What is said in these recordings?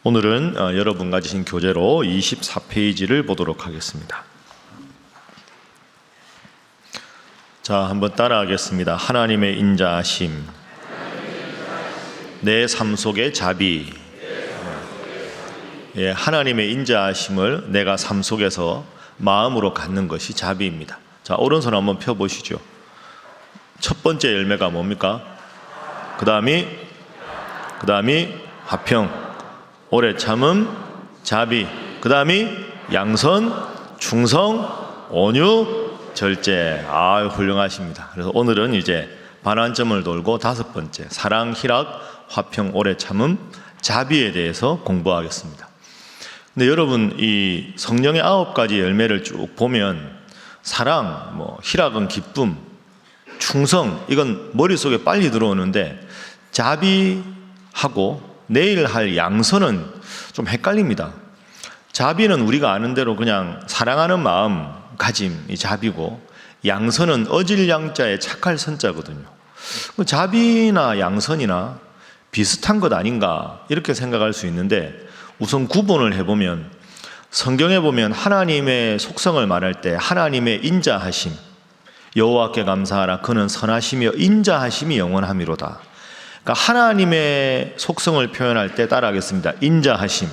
오늘은 여러분과 주신 교재로 24페이지를 보도록 하겠습니다. 자, 한번 따라하겠습니다. 하나님의 인자하심, 내 삶 속의 자비. 예, 하나님의 인자하심을 내가 삶 속에서 마음으로 갖는 것이 자비입니다. 자, 오른손 한번 펴보시죠. 첫 번째 열매가 뭡니까? 그 다음이 화평, 오래 참음, 자비, 그 다음이 양선, 충성, 온유, 절제. 훌륭하십니다. 그래서 오늘은 이제 반환점을 돌고 다섯 번째, 사랑, 희락, 화평, 오래 참음, 자비에 대해서 공부하겠습니다. 근데 여러분, 이 성령의 9가지 열매를 쭉 보면 사랑, 희락은 기쁨, 충성, 이건 머릿속에 빨리 들어오는데 자비하고 내일 할 양선은 좀 헷갈립니다. 자비는 우리가 아는 대로 그냥 사랑하는 마음가짐이 자비고, 양선은 어질 양자의 착할 선자거든요. 자비나 양선이나 비슷한 것 아닌가 이렇게 생각할 수 있는데, 우선 구분을 해보면 성경에 보면 하나님의 속성을 말할 때 하나님의 인자하심, 여호와께 감사하라 그는 선하시며 인자하심이 영원함이로다. 그러니까 하나님의 속성을 표현할 때 따라하겠습니다. 인자하심.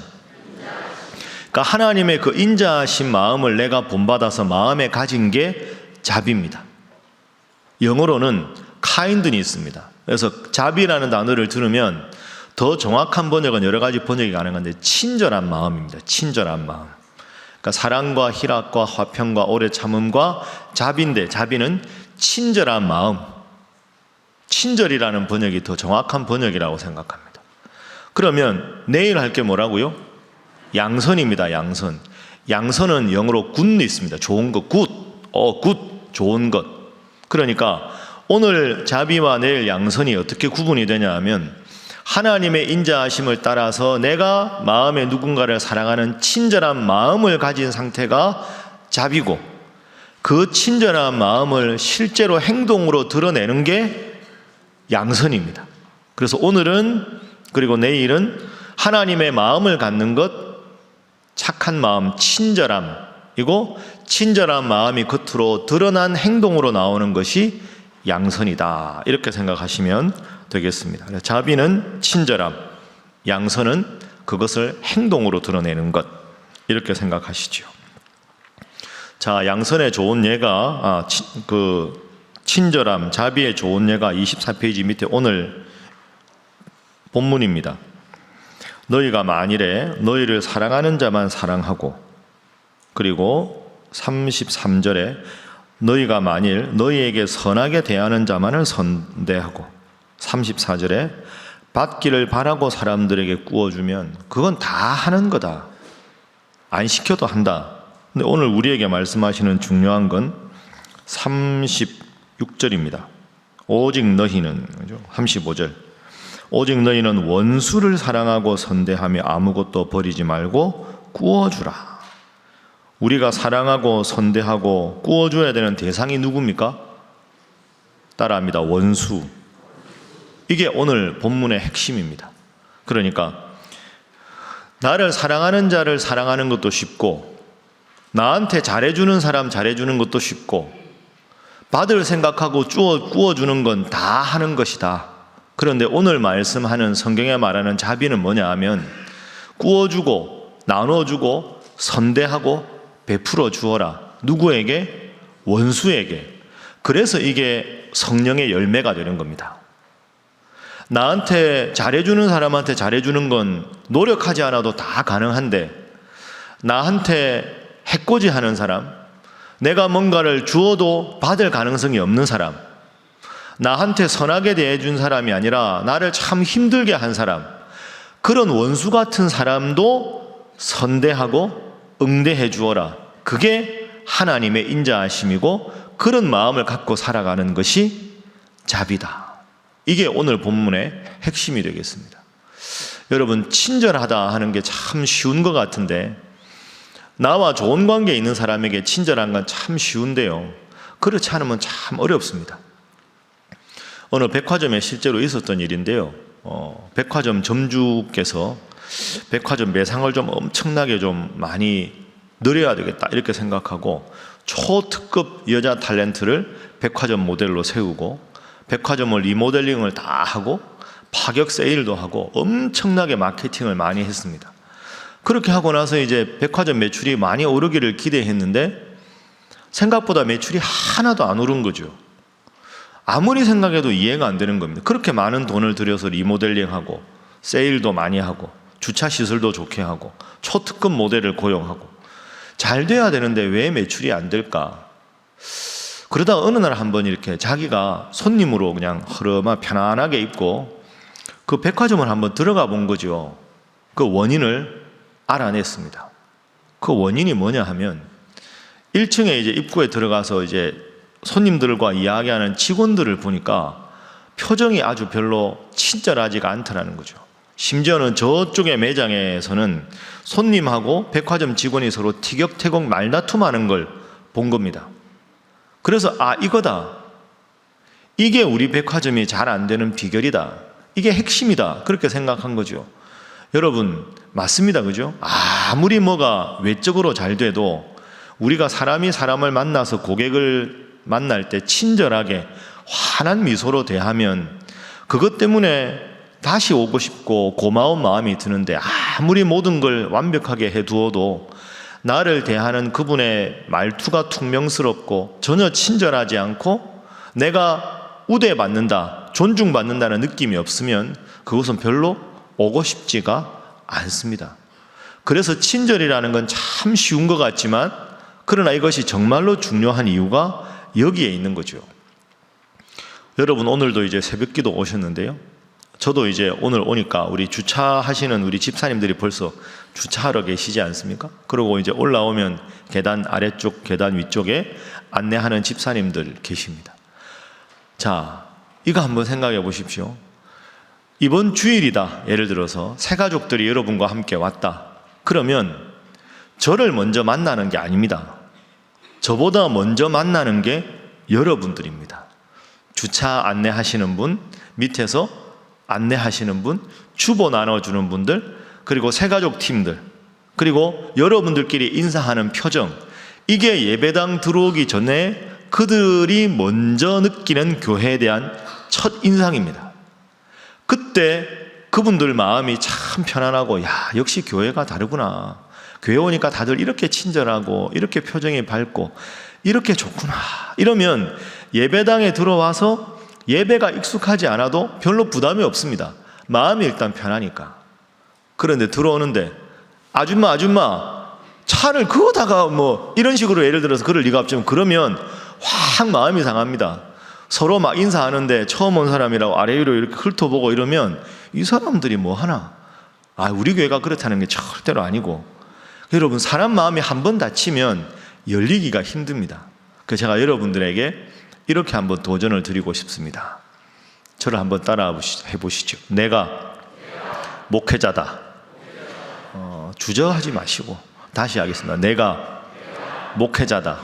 그러니까 하나님의 그 인자하신 마음을 내가 본받아서 마음에 가진 게 자비입니다. 영어로는 kindness 있습니다. 그래서 자비라는 단어를 들으면 더 정확한 번역은 여러 가지 번역이 가능한데 친절한 마음입니다. 친절한 마음. 그러니까 사랑과 희락과 화평과 오래 참음과 자비인데, 자비는 친절한 마음. 친절이라는 번역이 더 정확한 번역이라고 생각합니다. 그러면 내일 할 게 뭐라고요? 양선입니다. 양선. 양선은 영어로 goodness입니다. 좋은 것, good. 좋은 것. 그러니까 오늘 자비와 내일 양선이 어떻게 구분이 되냐 하면, 하나님의 인자하심을 따라서 내가 마음에 누군가를 사랑하는 친절한 마음을 가진 상태가 자비고, 그 친절한 마음을 실제로 행동으로 드러내는 게 양선입니다. 그래서 오늘은, 그리고 내일은 하나님의 마음을 갖는 것, 착한 마음, 친절함이고, 친절한 마음이 겉으로 드러난 행동으로 나오는 것이 양선이다. 이렇게 생각하시면 되겠습니다. 자비는 친절함, 양선은 그것을 행동으로 드러내는 것, 이렇게 생각하시죠. 자, 양선의 좋은 예가 친절함, 자비의 좋은 예가 24페이지 밑에 오늘 본문입니다. 너희가 만일에 너희를 사랑하는 자만 사랑하고, 그리고 33절에 너희가 만일 너희에게 선하게 대하는 자만을 선대하고, 34절에 받기를 바라고 사람들에게 구워주면 그건 다 하는 거다. 안 시켜도 한다. 근데 오늘 우리에게 말씀하시는 중요한 건 36절입니다. 오직 너희는, 35절. 오직 너희는 원수를 사랑하고 선대하며 아무것도 버리지 말고 구워주라. 우리가 사랑하고 선대하고 구워줘야 되는 대상이 누굽니까? 따라합니다. 원수. 이게 오늘 본문의 핵심입니다. 그러니까 나를 사랑하는 자를 사랑하는 것도 쉽고, 나한테 잘해주는 사람 잘해주는 것도 쉽고, 받을 생각하고 구워주는 건 다 하는 것이다. 그런데 오늘 말씀하는, 성경에 말하는 자비는 뭐냐 하면, 구워주고 나눠주고 선대하고 베풀어 주어라. 누구에게? 원수에게. 그래서 이게 성령의 열매가 되는 겁니다. 나한테 잘해주는 사람한테 잘해주는 건 노력하지 않아도 다 가능한데, 나한테 해코지하는 사람, 내가 뭔가를 주어도 받을 가능성이 없는 사람, 나한테 선하게 대해준 사람이 아니라 나를 참 힘들게 한 사람, 그런 원수 같은 사람도 선대하고 응대해 주어라. 그게 하나님의 인자하심이고, 그런 마음을 갖고 살아가는 것이 자비다. 이게 오늘 본문의 핵심이 되겠습니다. 여러분, 친절하다 하는 게 참 쉬운 것 같은데, 나와 좋은 관계에 있는 사람에게 친절한 건 참 쉬운데요, 그렇지 않으면 참 어렵습니다. 어느 백화점에 실제로 있었던 일인데요, 백화점 점주께서 백화점 매상을 좀 엄청나게 좀 많이 늘려야 되겠다 이렇게 생각하고 초특급 여자 탤런트를 백화점 모델로 세우고 백화점을 리모델링을 다 하고 파격 세일도 하고 엄청나게 마케팅을 많이 했습니다. 그렇게 하고 나서 이제 백화점 매출이 많이 오르기를 기대했는데 생각보다 매출이 하나도 안 오른 거죠. 아무리 생각해도 이해가 안 되는 겁니다. 그렇게 많은 돈을 들여서 리모델링하고 세일도 많이 하고 주차 시설도 좋게 하고 초특급 모델을 고용하고 잘 돼야 되는데 왜 매출이 안 될까? 그러다 어느 날 한번 이렇게 자기가 손님으로 그냥 흐르마 편안하게 입고 그 백화점을 한번 들어가 본 거죠. 그 원인을 알아냈습니다. 그 원인이 뭐냐 하면 1층에 이제 입구에 들어가서 이제 손님들과 이야기하는 직원들을 보니까 표정이 아주 별로 친절하지가 않더라는 거죠. 심지어는 저쪽의 매장에서는 손님하고 백화점 직원이 서로 티격태격 말다툼하는 걸 본 겁니다. 그래서 이거다. 이게 우리 백화점이 잘 안 되는 비결이다. 이게 핵심이다. 그렇게 생각한 거죠. 여러분 맞습니다. 그죠? 아무리 뭐가 외적으로 잘 돼도 우리가 사람이 사람을 만나서 고객을 만날 때 친절하게 환한 미소로 대하면 그것 때문에 다시 오고 싶고 고마운 마음이 드는데 아무리 모든 걸 완벽하게 해두어도 나를 대하는 그분의 말투가 퉁명스럽고 전혀 친절하지 않고 내가 우대받는다, 존중받는다는 느낌이 없으면 그것은 별로 오고 싶지가 않습니다. 그래서 친절이라는 건 참 쉬운 것 같지만 그러나 이것이 정말로 중요한 이유가 여기에 있는 거죠. 여러분 오늘도 이제 새벽기도 오셨는데요. 저도 이제 오늘 오니까 우리 주차하시는 우리 집사님들이 벌써 주차하러 계시지 않습니까? 그리고 이제 올라오면 계단 아래쪽, 계단 위쪽에 안내하는 집사님들 계십니다. 자, 이거 한번 생각해 보십시오. 이번 주일이다. 예를 들어서 새 가족들이 여러분과 함께 왔다. 그러면 저를 먼저 만나는 게 아닙니다. 저보다 먼저 만나는 게 여러분들입니다. 주차 안내하시는 분, 밑에서 안내하시는 분, 주보 나눠주는 분들, 그리고 새가족 팀들, 그리고 여러분들끼리 인사하는 표정, 이게 예배당 들어오기 전에 그들이 먼저 느끼는 교회에 대한 첫 인상입니다. 그때 그분들 마음이 참 편안하고 역시 교회가 다르구나. 교회 오니까 다들 이렇게 친절하고 이렇게 표정이 밝고 이렇게 좋구나. 이러면 예배당에 들어와서 예배가 익숙하지 않아도 별로 부담이 없습니다. 마음이 일단 편하니까. 그런데 들어오는데 아줌마 차를 그거다가 뭐 이런 식으로 예를 들어서 그럴 리가 없지만 그러면 확 마음이 상합니다. 서로 막 인사하는데 처음 온 사람이라고 아래 위로 이렇게 훑어보고 이러면 이 사람들이 뭐 하나? 우리 교회가 그렇다는 게 절대로 아니고 여러분 사람 마음이 한 번 다치면 열리기가 힘듭니다. 그래서 제가 여러분들에게 이렇게 한번 도전을 드리고 싶습니다. 저를 한번 따라 해보시죠. 내가 목회자다. 주저하지 마시고 다시 하겠습니다. 내가 목회자다.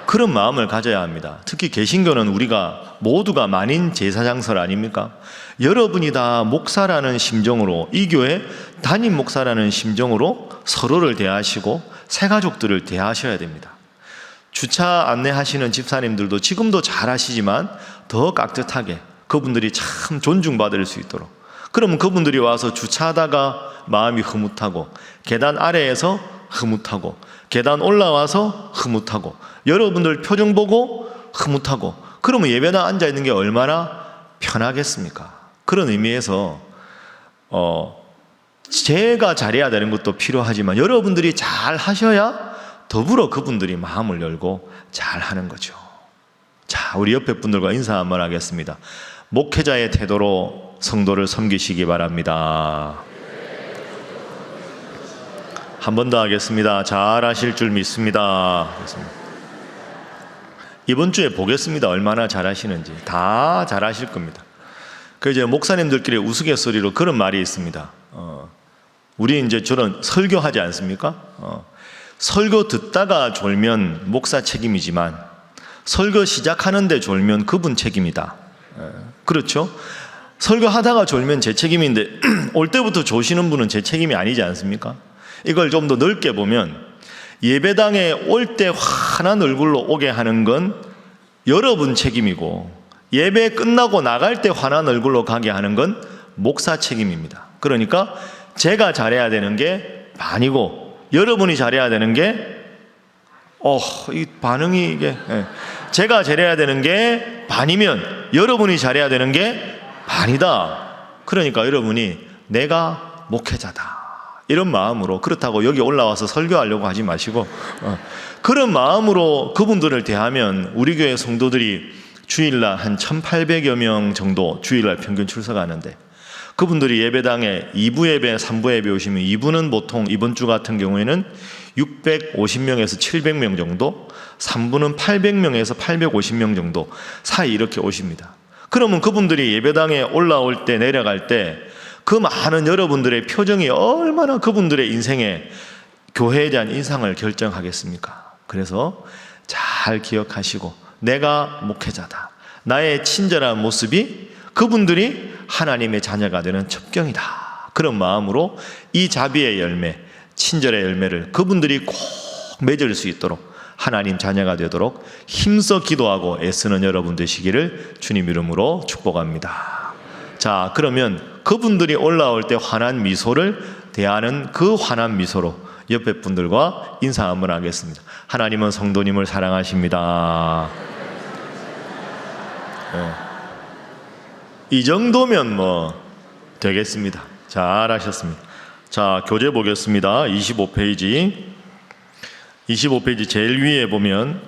그런 마음을 가져야 합니다. 특히 개신교는 우리가 모두가 만인 제사장설 아닙니까? 여러분이 다 목사라는 심정으로 이 교회 담임 목사라는 심정으로 서로를 대하시고 새가족들을 대하셔야 됩니다. 주차 안내하시는 집사님들도 지금도 잘 하시지만 더 깍듯하게 그분들이 참 존중받을 수 있도록 그러면 그분들이 와서 주차하다가 마음이 흐뭇하고 계단 아래에서 흐뭇하고 계단 올라와서 흐뭇하고 여러분들 표정 보고 흐뭇하고 그러면 예배당 앉아있는 게 얼마나 편하겠습니까? 그런 의미에서 제가 잘해야 되는 것도 필요하지만 여러분들이 잘 하셔야 더불어 그분들이 마음을 열고 잘 하는 거죠. 자, 우리 옆에 분들과 인사 한번 하겠습니다. 목회자의 태도로 성도를 섬기시기 바랍니다. 한 번 더 하겠습니다. 잘 하실 줄 믿습니다. 이번 주에 보겠습니다. 얼마나 잘 하시는지. 다 잘 하실 겁니다. 그 이제 목사님들끼리 우스갯소리로 그런 말이 있습니다. 우리 이제 저런 설교하지 않습니까? 설교 듣다가 졸면 목사 책임이지만 설교 시작하는데 졸면 그분 책임이다. 그렇죠? 설교하다가 졸면 제 책임인데 올 때부터 조시는 분은 제 책임이 아니지 않습니까? 이걸 좀 더 넓게 보면 예배당에 올 때 환한 얼굴로 오게 하는 건 여러분 책임이고, 예배 끝나고 나갈 때 환한 얼굴로 가게 하는 건 목사 책임입니다. 그러니까 제가 잘해야 되는 게 반이고, 여러분이 잘해야 되는 게 이 반응이 이게 제가 잘해야 되는 게 반이면 여러분이 잘해야 되는 게 반이다. 그러니까 여러분이 내가 목회자다 이런 마음으로, 그렇다고 여기 올라와서 설교하려고 하지 마시고 그런 마음으로 그분들을 대하면 우리 교회 성도들이 주일날 한 1,800여 명 정도 주일날 평균 출석하는데, 그분들이 예배당에 2부 예배, 3부 예배 오시면 2부는 보통 이번 주 같은 경우에는 650명에서 700명 정도, 3부는 800명에서 850명 정도 사이 이렇게 오십니다. 그러면 그분들이 예배당에 올라올 때, 내려갈 때 그 많은 여러분들의 표정이 얼마나 그분들의 인생에, 교회에 대한 인상을 결정하겠습니까? 그래서 잘 기억하시고, 내가 목회자다, 나의 친절한 모습이 그분들이 하나님의 자녀가 되는 첩경이다, 그런 마음으로 이 자비의 열매, 친절의 열매를 그분들이 꼭 맺을 수 있도록, 하나님 자녀가 되도록 힘써 기도하고 애쓰는 여러분 되시기를 주님 이름으로 축복합니다. 자, 그러면 그분들이 올라올 때 환한 미소를 대하는 그 환한 미소로 옆에 분들과 인사 한번 하겠습니다. 하나님은 성도님을 사랑하십니다. 이 정도면 뭐 되겠습니다. 잘하셨습니다. 자, 교재 보겠습니다. 25페이지 제일 위에 보면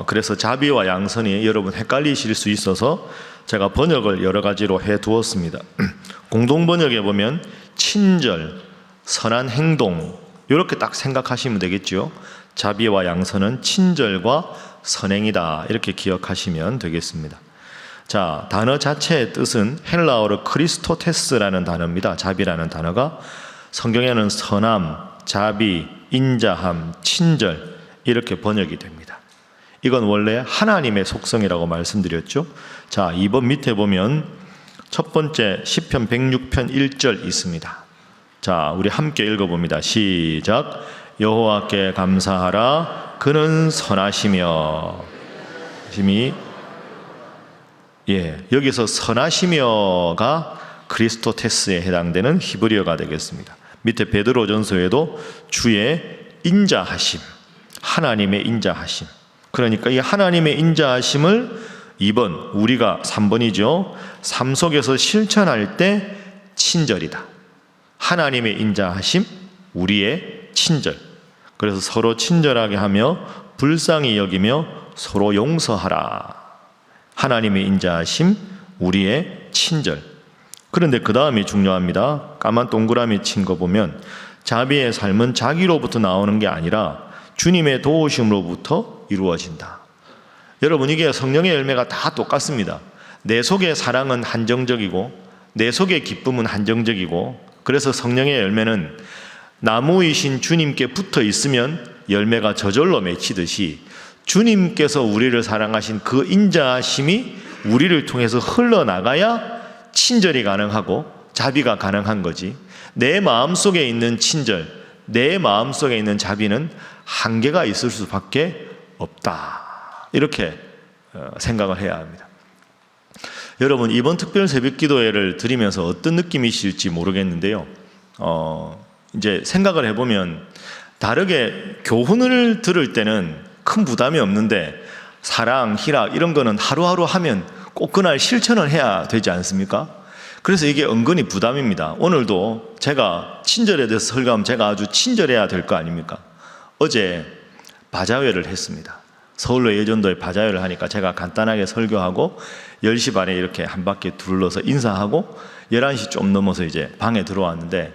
그래서 자비와 양선이 여러분 헷갈리실 수 있어서 제가 번역을 여러 가지로 해 두었습니다. 공동 번역에 보면 친절, 선한 행동, 이렇게 딱 생각하시면 되겠죠. 자비와 양선은 친절과 선행이다, 이렇게 기억하시면 되겠습니다. 자, 단어 자체의 뜻은 헬라어로 크리스토테스라는 단어입니다. 자비라는 단어가 성경에는 선함, 자비, 인자함, 친절 이렇게 번역이 됩니다. 이건 원래 하나님의 속성이라고 말씀드렸죠. 자, 2번 밑에 보면 첫 번째 시편 106편 1절 있습니다. 자, 우리 함께 읽어봅니다. 시작. 여호와께 감사하라. 그는 선하시며. 여기서 선하시며가 크리스토테스에 해당되는 히브리어가 되겠습니다. 밑에 베드로전서에도 주의 인자하심, 하나님의 인자하심. 그러니까 이 하나님의 인자하심을 2번, 우리가 3번이죠. 삶 속에서 실천할 때 친절이다. 하나님의 인자하심, 우리의 친절. 그래서 서로 친절하게 하며 불쌍히 여기며 서로 용서하라. 하나님의 인자하심, 우리의 친절. 그런데 그 다음이 중요합니다. 까만 동그라미 친 거 보면 자비의 삶은 자기로부터 나오는 게 아니라 주님의 도우심으로부터 이루어진다. 여러분, 이게 성령의 열매가 다 똑같습니다. 내 속의 사랑은 한정적이고 내 속의 기쁨은 한정적이고, 그래서 성령의 열매는 나무이신 주님께 붙어 있으면 열매가 저절로 맺히듯이 주님께서 우리를 사랑하신 그 인자심이 우리를 통해서 흘러나가야 친절이 가능하고 자비가 가능한 거지. 내 마음속에 있는 친절, 내 마음속에 있는 자비는 한계가 있을 수밖에 없다, 이렇게 생각을 해야 합니다. 여러분, 이번 특별 새벽 기도회를 드리면서 어떤 느낌이실지 모르겠는데요. 이제 생각을 해보면 다르게 교훈을 들을 때는 큰 부담이 없는데 사랑, 희락 이런 거는 하루하루 하면 꼭 그날 실천을 해야 되지 않습니까? 그래서 이게 은근히 부담입니다. 오늘도 제가 친절에 대해서 설교하면 제가 아주 친절해야 될 거 아닙니까? 어제 바자회를 했습니다. 서울로 예전도에 바자회를 하니까 제가 간단하게 설교하고 10시 반에 이렇게 한 바퀴 둘러서 인사하고 11시 좀 넘어서 이제 방에 들어왔는데,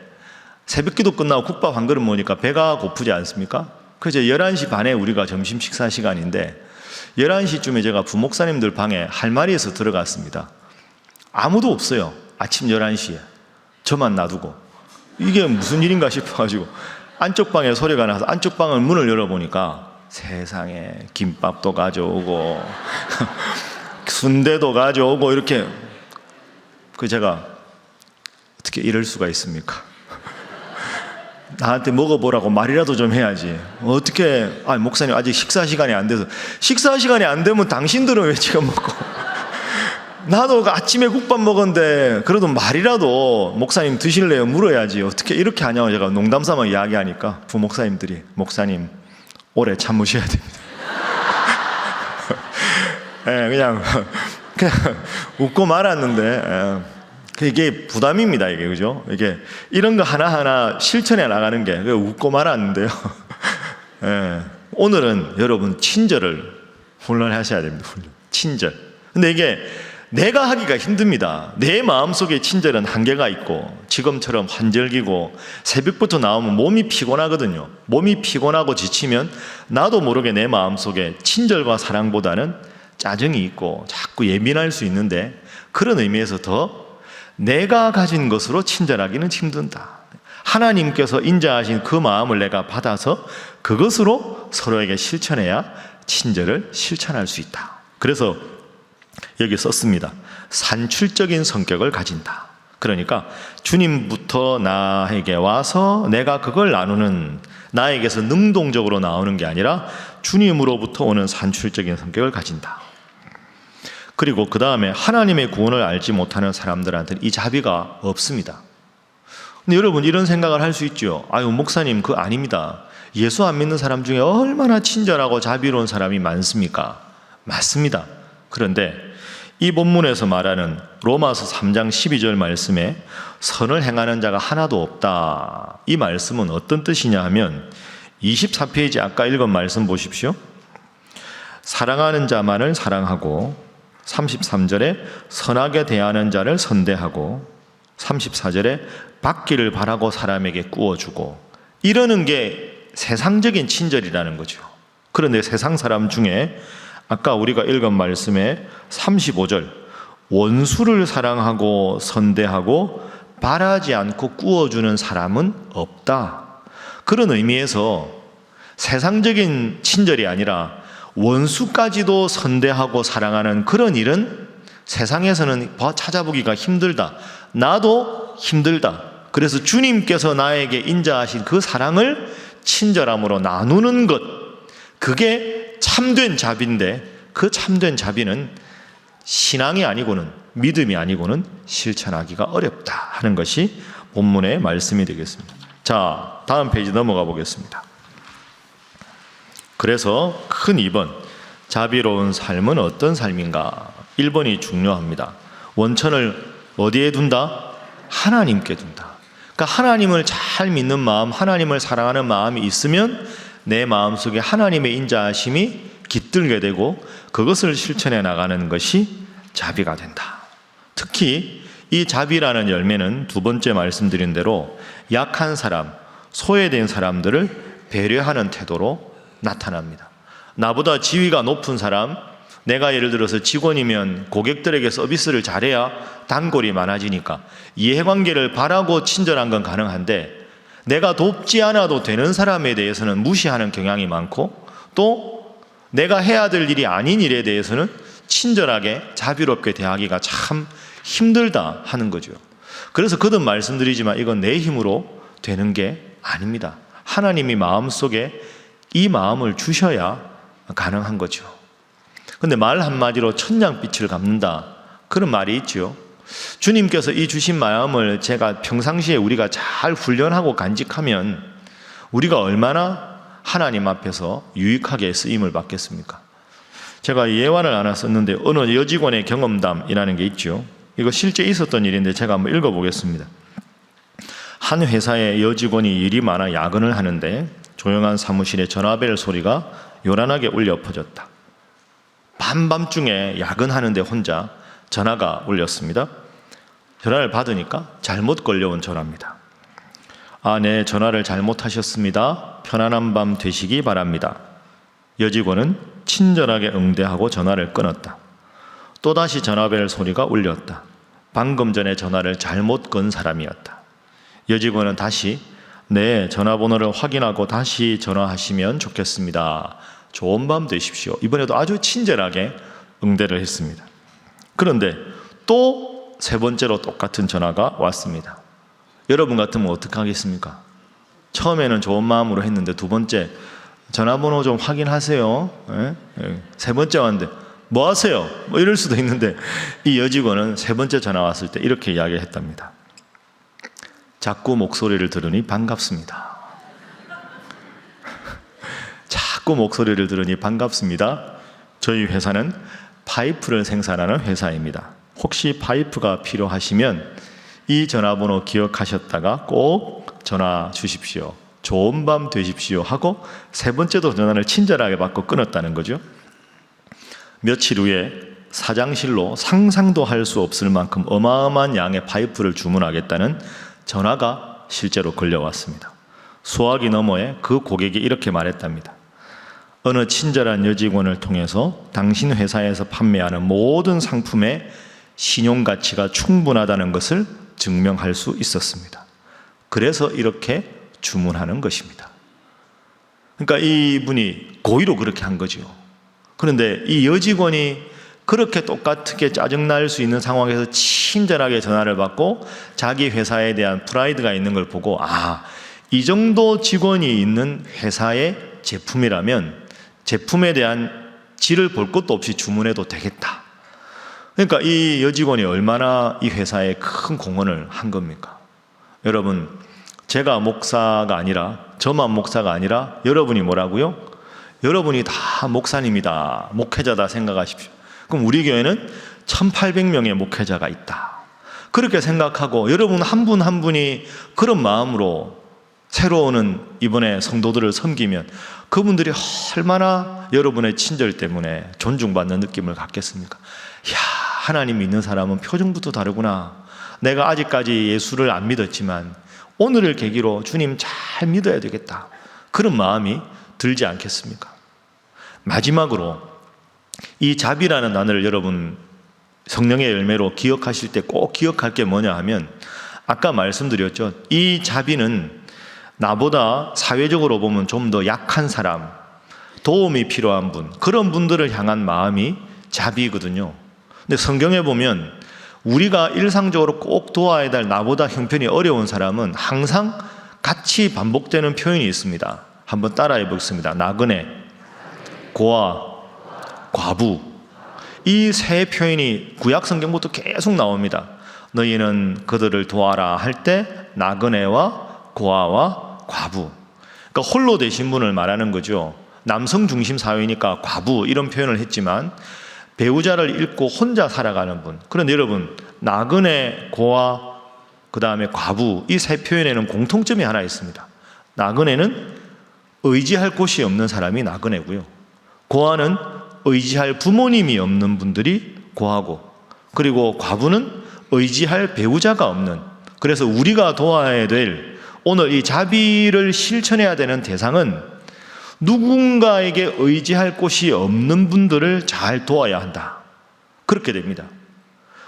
새벽기도 끝나고 국밥 한 그릇 먹으니까 배가 고프지 않습니까? 그래서 11시 반에 우리가 점심 식사 시간인데 11시쯤에 제가 부목사님들 방에 할마리에서 들어갔습니다. 아무도 없어요. 아침 11시에 저만 놔두고 이게 무슨 일인가 싶어가지고 안쪽 방에 소리가 나서 안쪽 방을 문을 열어보니까 세상에 김밥도 가져오고 순대도 가져오고 이렇게 제가 어떻게 이럴 수가 있습니까? 나한테 먹어보라고 말이라도 좀 해야지. 어떻게, 목사님 아직 식사 시간이 안 돼서. 식사 시간이 안 되면 당신들은 왜 지금 먹고. 나도 아침에 국밥 먹었는데 그래도 말이라도 목사님 드실래요? 물어야지. 어떻게 이렇게 하냐고 제가 농담삼아 이야기하니까 부목사님들이 목사님 오래 참으셔야 됩니다. 네, 그냥 웃고 말았는데 이게 부담입니다. 이게 그죠? 이게 이런 거 하나하나 실천해 나가는 게 웃고 말았는데요. 네, 오늘은 여러분 친절을 훈련하셔야 됩니다. 친절. 근데 이게 내가 하기가 힘듭니다. 내 마음속에 친절은 한계가 있고 지금처럼 환절기고 새벽부터 나오면 몸이 피곤하거든요. 몸이 피곤하고 지치면 나도 모르게 내 마음속에 친절과 사랑보다는 짜증이 있고 자꾸 예민할 수 있는데 그런 의미에서 더 내가 가진 것으로 친절하기는 힘든다. 하나님께서 인자하신 그 마음을 내가 받아서 그것으로 서로에게 실천해야 친절을 실천할 수 있다. 그래서 여기 썼습니다. 산출적인 성격을 가진다. 그러니까 주님부터 나에게 와서 내가 그걸 나누는, 나에게서 능동적으로 나오는 게 아니라 주님으로부터 오는 산출적인 성격을 가진다. 그리고 그 다음에 하나님의 구원을 알지 못하는 사람들한테는 이 자비가 없습니다. 근데 여러분 이런 생각을 할 수 있죠. 목사님 그거 아닙니다. 예수 안 믿는 사람 중에 얼마나 친절하고 자비로운 사람이 많습니까? 맞습니다. 그런데 이 본문에서 말하는 로마서 3장 12절 말씀에 선을 행하는 자가 하나도 없다. 이 말씀은 어떤 뜻이냐 하면 24페이지 아까 읽은 말씀 보십시오. 사랑하는 자만을 사랑하고 33절에 선하게 대하는 자를 선대하고 34절에 받기를 바라고 사람에게 꾸어주고 이러는 게 세상적인 친절이라는 거죠. 그런데 세상 사람 중에 아까 우리가 읽은 말씀에 35절 원수를 사랑하고 선대하고 바라지 않고 꾸어주는 사람은 없다. 그런 의미에서 세상적인 친절이 아니라 원수까지도 선대하고 사랑하는 그런 일은 세상에서는 찾아보기가 힘들다. 나도 힘들다. 그래서 주님께서 나에게 인자하신 그 사랑을 친절함으로 나누는 것, 그게 참된 자비인데 그 참된 자비는 신앙이 아니고는, 믿음이 아니고는 실천하기가 어렵다 하는 것이 본문의 말씀이 되겠습니다. 자, 다음 페이지 넘어가 보겠습니다. 그래서 큰 2번, 자비로운 삶은 어떤 삶인가? 1번이 중요합니다. 원천을 어디에 둔다? 하나님께 둔다. 그러니까 하나님을 잘 믿는 마음, 하나님을 사랑하는 마음이 있으면 내 마음속에 하나님의 인자하심이 깃들게 되고 그것을 실천해 나가는 것이 자비가 된다. 특히 이 자비라는 열매는 두 번째 말씀드린 대로 약한 사람, 소외된 사람들을 배려하는 태도로 나타납니다. 나보다 지위가 높은 사람, 내가 예를 들어서 직원이면 고객들에게 서비스를 잘해야 단골이 많아지니까 이해관계를 바라고 친절한 건 가능한데 내가 돕지 않아도 되는 사람에 대해서는 무시하는 경향이 많고 또 내가 해야 될 일이 아닌 일에 대해서는 친절하게 자비롭게 대하기가 참 힘들다 하는 거죠. 그래서 거듭 말씀드리지만 이건 내 힘으로 되는 게 아닙니다. 하나님이 마음속에 이 마음을 주셔야 가능한 거죠. 근데 말 한마디로 천냥빛을 갚는다, 그런 말이 있죠. 주님께서 이 주신 마음을 제가 평상시에 우리가 잘 훈련하고 간직하면 우리가 얼마나 하나님 앞에서 유익하게 쓰임을 받겠습니까? 제가 예화를 하나 썼는데 어느 여직원의 경험담이라는 게 있죠. 이거 실제 있었던 일인데 제가 한번 읽어보겠습니다. 한 회사의 여직원이 일이 많아 야근을 하는데 조용한 사무실에 전화벨 소리가 요란하게 울려 퍼졌다. 밤밤중에 야근하는데 혼자 전화가 울렸습니다. 전화를 받으니까 잘못 걸려온 전화입니다. 네, 전화를 잘못하셨습니다. 편안한 밤 되시기 바랍니다. 여직원은 친절하게 응대하고 전화를 끊었다. 또다시 전화벨 소리가 울렸다. 방금 전에 전화를 잘못 건 사람이었다. 여직원은 다시 네, 전화번호를 확인하고 다시 전화하시면 좋겠습니다. 좋은 밤 되십시오. 이번에도 아주 친절하게 응대를 했습니다. 그런데 또 세 번째로 똑같은 전화가 왔습니다. 여러분 같으면 어떻게 하겠습니까? 처음에는 좋은 마음으로 했는데 두 번째 전화번호 좀 확인하세요. 세 번째 왔는데 뭐 하세요? 뭐 이럴 수도 있는데 이 여직원은 세 번째 전화 왔을 때 이렇게 이야기했답니다. 자꾸 목소리를 들으니 반갑습니다. 자꾸 목소리를 들으니 반갑습니다. 저희 회사는 파이프를 생산하는 회사입니다. 혹시 파이프가 필요하시면 이 전화번호 기억하셨다가 꼭 전화 주십시오. 좋은 밤 되십시오 하고 세 번째도 전화를 친절하게 받고 끊었다는 거죠. 며칠 후에 사장실로 상상도 할 수 없을 만큼 어마어마한 양의 파이프를 주문하겠다는 전화가 실제로 걸려왔습니다. 수화기 너머에 그 고객이 이렇게 말했답니다. 어느 친절한 여직원을 통해서 당신 회사에서 판매하는 모든 상품의 신용가치가 충분하다는 것을 증명할 수 있었습니다. 그래서 이렇게 주문하는 것입니다. 그러니까 이분이 고의로 그렇게 한 거죠. 그런데 이 여직원이 그렇게 똑같게 짜증날 수 있는 상황에서 친절하게 전화를 받고 자기 회사에 대한 프라이드가 있는 걸 보고 이 정도 직원이 있는 회사의 제품이라면 제품에 대한 질을 볼 것도 없이 주문해도 되겠다. 그러니까 이 여직원이 얼마나 이 회사에 큰 공헌을 한 겁니까? 여러분, 제가 목사가 아니라 저만 목사가 아니라 여러분이 뭐라고요? 여러분이 다 목사님이다, 목회자다 생각하십시오. 그럼 우리 교회는 1800명의 목회자가 있다. 그렇게 생각하고 여러분 한 분 한 분이 그런 마음으로 새로 오는 이번에 성도들을 섬기면 그분들이 얼마나 여러분의 친절 때문에 존중받는 느낌을 갖겠습니까? 이야, 하나님 믿는 사람은 표정부터 다르구나. 내가 아직까지 예수를 안 믿었지만 오늘을 계기로 주님 잘 믿어야 되겠다. 그런 마음이 들지 않겠습니까? 마지막으로 이 자비라는 단어를 여러분 성령의 열매로 기억하실 때 꼭 기억할 게 뭐냐 하면 아까 말씀드렸죠. 이 자비는 나보다 사회적으로 보면 좀 더 약한 사람, 도움이 필요한 분, 그런 분들을 향한 마음이 자비거든요. 근데 성경에 보면 우리가 일상적으로 꼭 도와야 될 나보다 형편이 어려운 사람은 항상 같이 반복되는 표현이 있습니다. 한번 따라해 보겠습니다. 나그네, 고아, 과부. 이 세 표현이 구약 성경부터 계속 나옵니다. 너희는 그들을 도와라 할 때 나그네와 고아와 과부. 그러니까 홀로 되신 분을 말하는 거죠. 남성 중심 사회니까 과부 이런 표현을 했지만 배우자를 잃고 혼자 살아가는 분. 그런데 여러분, 나그네, 고아, 그 다음에 과부, 이 세 표현에는 공통점이 하나 있습니다. 나그네는 의지할 곳이 없는 사람이 나그네고요. 고아는 의지할 부모님이 없는 분들이 고아고, 그리고 과부는 의지할 배우자가 없는, 그래서 우리가 도와야 될 오늘 이 자비를 실천해야 되는 대상은 누군가에게 의지할 곳이 없는 분들을 잘 도와야 한다. 그렇게 됩니다.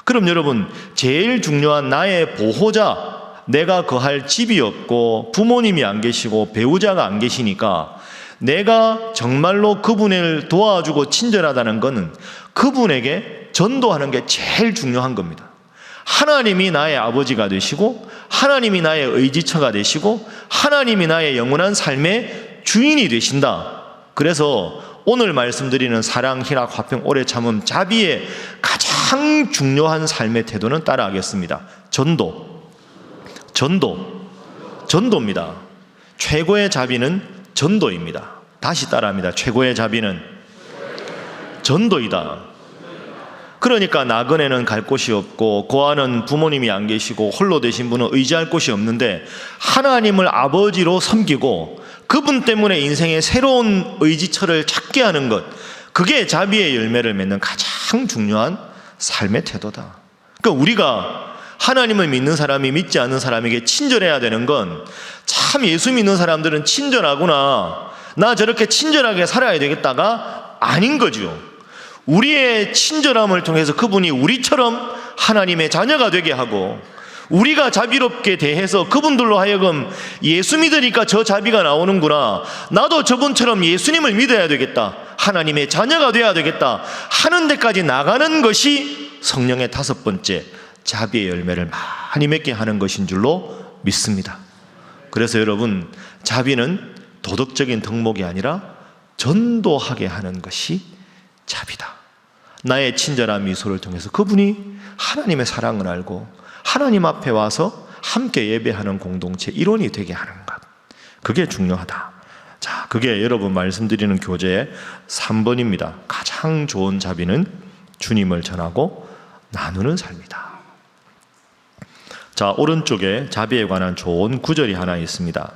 그럼 여러분, 제일 중요한 나의 보호자, 내가 거할 집이 없고 부모님이 안 계시고 배우자가 안 계시니까 내가 정말로 그분을 도와주고 친절하다는 것은 그분에게 전도하는 게 제일 중요한 겁니다. 하나님이 나의 아버지가 되시고 하나님이 나의 의지처가 되시고 하나님이 나의 영원한 삶의 주인이 되신다. 그래서 오늘 말씀드리는 사랑, 희락, 화평, 오래 참음, 자비의 가장 중요한 삶의 태도는 따라하겠습니다. 전도입니다. 최고의 자비는 전도입니다. 다시 따라합니다. 최고의 자비는 전도이다. 그러니까 나그네는 갈 곳이 없고 고아는 부모님이 안 계시고 홀로 되신 분은 의지할 곳이 없는데 하나님을 아버지로 섬기고 그분 때문에 인생의 새로운 의지처를 찾게 하는 것, 그게 자비의 열매를 맺는 가장 중요한 삶의 태도다. 그러니까 우리가 하나님을 믿는 사람이 믿지 않는 사람에게 친절해야 되는 건, 참 예수 믿는 사람들은 친절하구나, 나 저렇게 친절하게 살아야 되겠다가 아닌 거죠. 우리의 친절함을 통해서 그분이 우리처럼 하나님의 자녀가 되게 하고, 우리가 자비롭게 대해서 그분들로 하여금 예수 믿으니까 저 자비가 나오는구나, 나도 저분처럼 예수님을 믿어야 되겠다, 하나님의 자녀가 되어야 되겠다 하는 데까지 나가는 것이 성령의 다섯 번째 자비의 열매를 많이 맺게 하는 것인 줄로 믿습니다. 그래서 여러분, 자비는 도덕적인 덕목이 아니라 전도하게 하는 것이 자비다. 나의 친절한 미소를 통해서 그분이 하나님의 사랑을 알고 하나님 앞에 와서 함께 예배하는 공동체 일원이 되게 하는 것, 그게 중요하다. 자, 그게 여러분 말씀드리는 교재의 3번입니다. 가장 좋은 자비는 주님을 전하고 나누는 삶이다. 자, 오른쪽에 자비에 관한 좋은 구절이 하나 있습니다.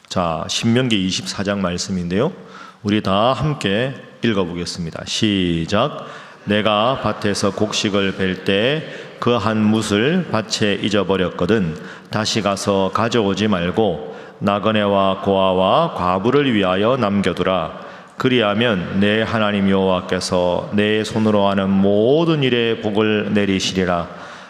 자, 신명기 24장 말씀인데요, 우리 다 함께 읽어보겠습니다. 시작. 내가 밭에서 곡식을 벨 때 그 한 뭇을 밭에 잊어버렸거든 다시 가서 가져오지 말고 나그네와 고아와 과부를 위하여 남겨두라. 그리하면 내 하나님 여호와께서 내 손으로 하는 모든 일에 복을 내리시리라.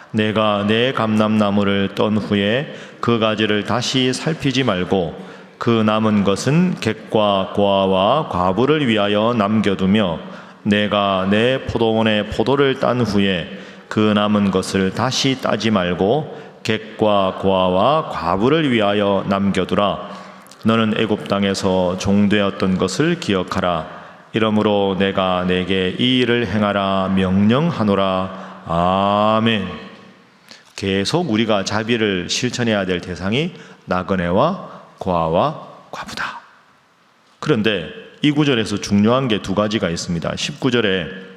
내가 내 감람나무를 떤 후에 그 가지를 다시 살피지 말고 그 남은 것은 객과 고아와 과부를 위하여 남겨두며 내가 내 포도원의 포도를 딴 후에 그 남은 것을 다시 따지 말고 객과 고아와 과부를 위하여 남겨두라. 너는 애굽 땅에서 종되었던 것을 기억하라. 이러므로 내가 내게 이 일을 행하라 명령하노라. 아멘. 계속 우리가 자비를 실천해야 될 대상이 나그네와 고아와 과부다. 그런데 이 구절에서 중요한 게 두 가지가 있습니다. 19절에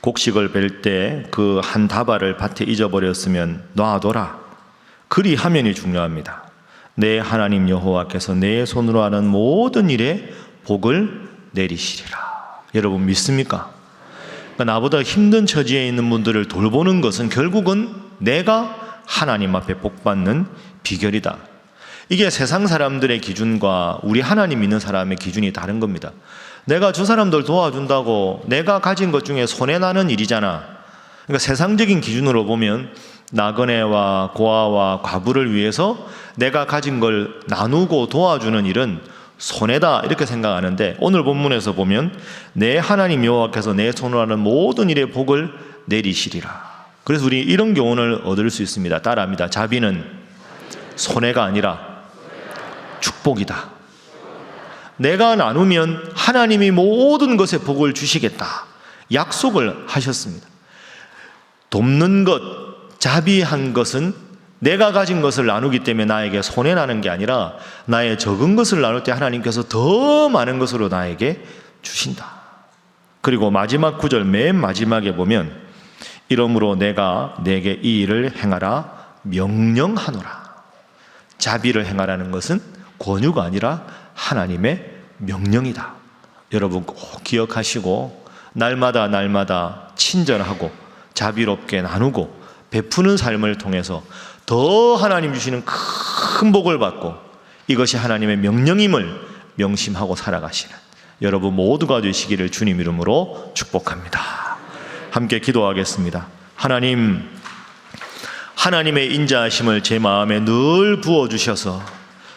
곡식을 벨 때 그 한 다발을 밭에 잊어버렸으면 놔둬라. 그리하면이 중요합니다. 내 하나님 여호와께서 내 손으로 하는 모든 일에 복을 내리시리라. 여러분 믿습니까? 그러니까 나보다 힘든 처지에 있는 분들을 돌보는 것은 결국은 내가 하나님 앞에 복받는 비결이다. 이게 세상 사람들의 기준과 우리 하나님 믿는 사람의 기준이 다른 겁니다. 내가 저 사람들 도와준다고 내가 가진 것 중에 손해나는 일이잖아. 그러니까 세상적인 기준으로 보면 나그네와 고아와 과부를 위해서 내가 가진 걸 나누고 도와주는 일은 손해다 이렇게 생각하는데, 오늘 본문에서 보면 내 하나님 여호와께서 내 손으로 하는 모든 일에 복을 내리시리라. 그래서 우리 이런 교훈을 얻을 수 있습니다. 따라합니다. 자비는 손해가 아니라 축복이다. 내가 나누면 하나님이 모든 것에 복을 주시겠다 약속을 하셨습니다. 돕는 것, 자비한 것은 내가 가진 것을 나누기 때문에 나에게 손해나는 게 아니라 나의 적은 것을 나눌 때 하나님께서 더 많은 것으로 나에게 주신다. 그리고 마지막 구절 맨 마지막에 보면 이러므로 내가 내게 이 일을 행하라 명령하노라. 자비를 행하라는 것은 권유가 아니라 하나님의 명령이다. 여러분 꼭 기억하시고 날마다 친절하고 자비롭게 나누고 베푸는 삶을 통해서 더 하나님 주시는 큰 복을 받고 이것이 하나님의 명령임을 명심하고 살아가시는 여러분 모두가 되시기를 주님 이름으로 축복합니다. 함께 기도하겠습니다. 하나님, 하나님의 인자하심을 제 마음에 늘 부어주셔서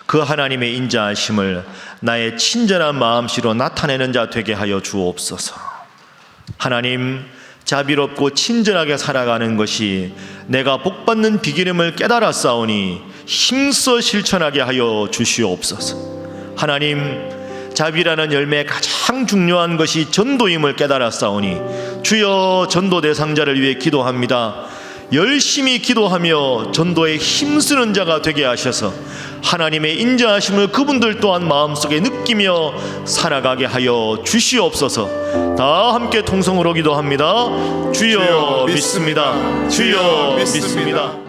그 하나님의 인자하심을 나의 친절한 마음씨로 나타내는 자 되게 하여 주옵소서. 하나님, 자비롭고 친절하게 살아가는 것이 내가 복받는 비결임을 깨달았사오니 힘써 실천하게 하여 주시옵소서. 하나님, 자비라는 열매의 가장 중요한 것이 전도임을 깨달았사오니 주여 전도 대상자를 위해 기도합니다. 열심히 기도하며 전도에 힘쓰는 자가 되게 하셔서 하나님의 인자하심을 그분들 또한 마음속에 느끼며 살아가게 하여 주시옵소서. 다 함께 통성으로 기도합니다. 주여 믿습니다. 주여 믿습니다.